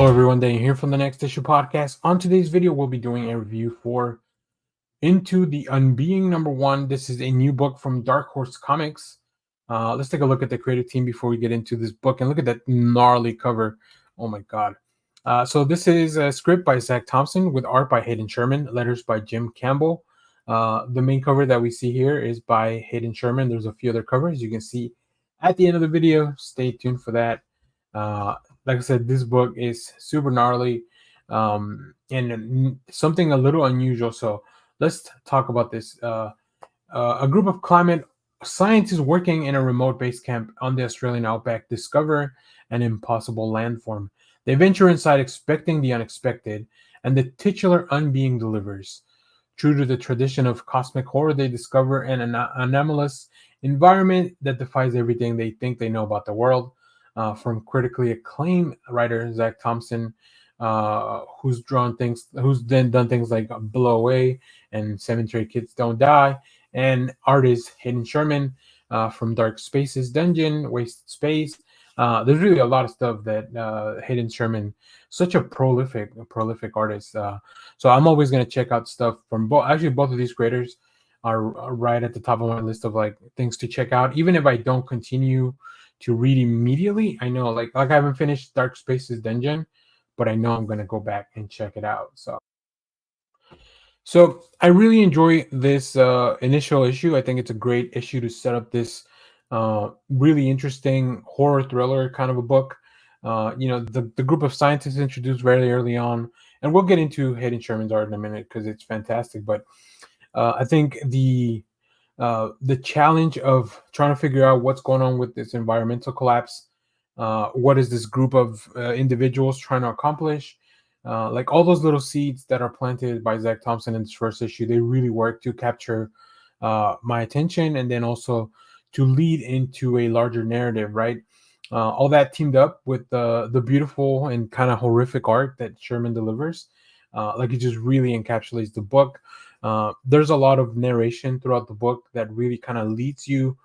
Hello everyone, Daniel here from the Next Issue Podcast. On today's video, we'll be doing a review for Into the Unbeing #1. This is a new book from Dark Horse Comics. Let's take a look at the creative team before we get into this book, and look at that gnarly cover. Oh my god. So this is a script by Zac Thompson with art by Hayden Sherman, letters by Jim Campbell. The main cover that we see here is by Hayden Sherman. There's a few other covers you can see at the end of the video. Stay tuned for that. Like I said, this book is super gnarly and something a little unusual. So let's talk about this. A group of climate scientists working in a remote base camp on the Australian outback discover an impossible landform. They venture inside expecting the unexpected, and the titular Unbeing delivers. True to the tradition of cosmic horror, they discover an anomalous environment that defies everything they think they know about the world. From critically acclaimed writer Zac Thompson, who's then done things like Blow Away and Cemetery Kids Don't Die, and artist Hayden Sherman from Dark Spaces Dungeon, Wasted Space. There's really a lot of stuff that Hayden Sherman, such a prolific artist. So I'm always gonna check out stuff from both. Actually, both of these creators are right at the top of my list of like things to check out, even if I don't continue to read immediately. I know like I haven't finished Dark Spaces Dungeon, but I know I'm gonna go back and check it out. So I really enjoy this initial issue. I think it's a great issue to set up this really interesting horror thriller kind of a book. The group of scientists introduced very early on, and we'll get into Hayden Sherman's art in a minute because it's fantastic. But I think the challenge of trying to figure out what's going on with this environmental collapse, what is this group of individuals trying to accomplish, like all those little seeds that are planted by Zac Thompson in this first issue, they really work to capture my attention, and then also to lead into a larger narrative, right? All that teamed up with the beautiful and kind of horrific art that Sherman delivers, like it just really encapsulates the book. There's a lot of narration throughout the book that really kind of leads you.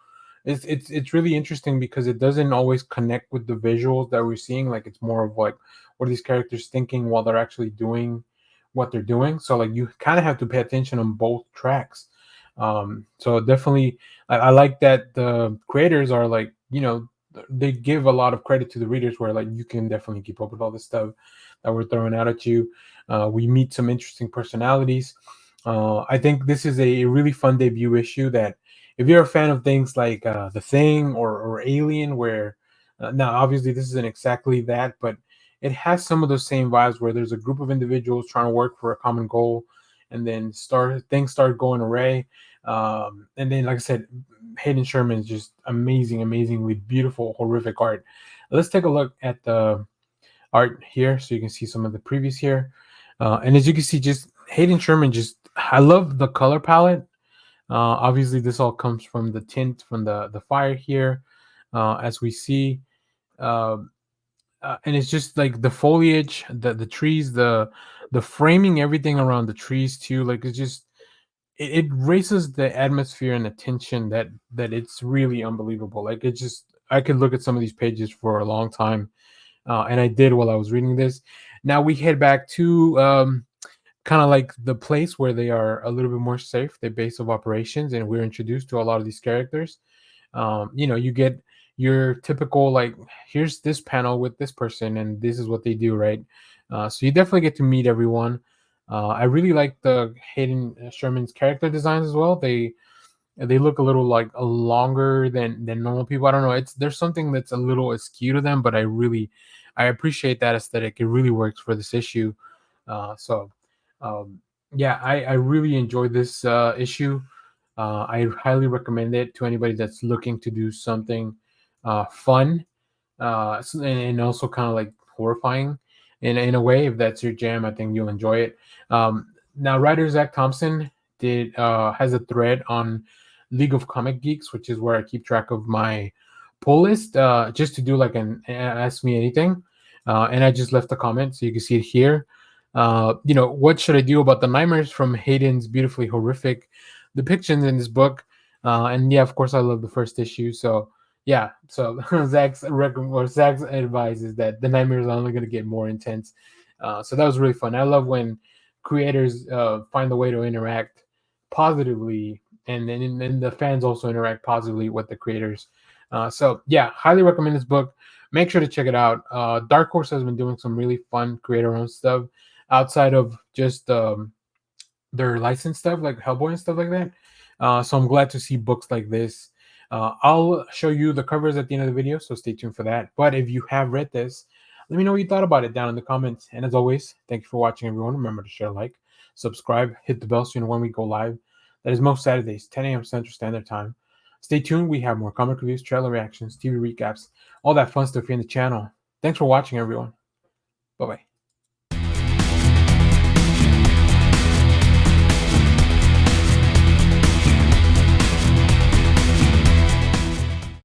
It's really interesting because it doesn't always connect with the visuals that we're seeing. Like it's more of like, what are these characters thinking while they're actually doing what they're doing? So like you kind of have to pay attention on both tracks. So definitely, I like that the creators are like, they give a lot of credit to the readers, where like you can definitely keep up with all this stuff that we're throwing out at you. We meet some interesting personalities. I think this is a really fun debut issue that, if you're a fan of things like The Thing or Alien, where now obviously this isn't exactly that, but it has some of those same vibes where there's a group of individuals trying to work for a common goal, and then things start going awry. And then, like I said, Hayden Sherman is just amazingly beautiful, horrific art. Let's take a look at the art here so you can see some of the previews here. And as you can see, just Hayden Sherman, I love the color palette. Obviously, this all comes from the tint from the fire here, as we see. And it's just like the foliage, the trees, the framing, everything around the trees too. Like it's just it raises the atmosphere and the tension that it's really unbelievable. Like it just, I could look at some of these pages for a long time, and I did while I was reading this. Now we head back to kind of like the place where they are a little bit more safe, the base of operations, and we're introduced to a lot of these characters. You get your typical, like, here's this panel with this person and this is what they do, right? So you definitely get to meet everyone. I really like the Hayden Sherman's character designs as well. They look a little like longer than normal people. I don't know, there's something that's a little askew to them, but I appreciate that aesthetic. It really works for this issue. So yeah, I really enjoyed this issue. I highly recommend it to anybody that's looking to do something fun, and also kind of like horrifying in a way. If that's your jam, I think you'll enjoy it. Now, writer Zac Thompson has a thread on League of Comic Geeks, which is where I keep track of my pull list, just to do like an Ask Me Anything. And I just left a comment, so you can see it here. What should I do about the nightmares from Hayden's beautifully horrific depictions in this book? And yeah, of course, I love the first issue. So Yeah, so Zach's advice is that the nightmares are only going to get more intense. So that was really fun. I love when creators find a way to interact positively, and then the fans also interact positively with the creators. So yeah, highly recommend this book. Make sure to check it out. Dark Horse has been doing some really fun creator-owned stuff outside of just their licensed stuff like Hellboy and stuff like that. So I'm glad to see books like this. I'll show you the covers at the end of the video, so stay tuned for that. But if you have read this, let me know what you thought about it down in the comments. And as always, thank you for watching, everyone. Remember to share, like, subscribe, hit the bell so you know when we go live. That is most Saturdays, 10 a.m. Central Standard Time. Stay tuned. We have more comic reviews, trailer reactions, TV recaps, all that fun stuff here in the channel. Thanks for watching, everyone. Bye bye.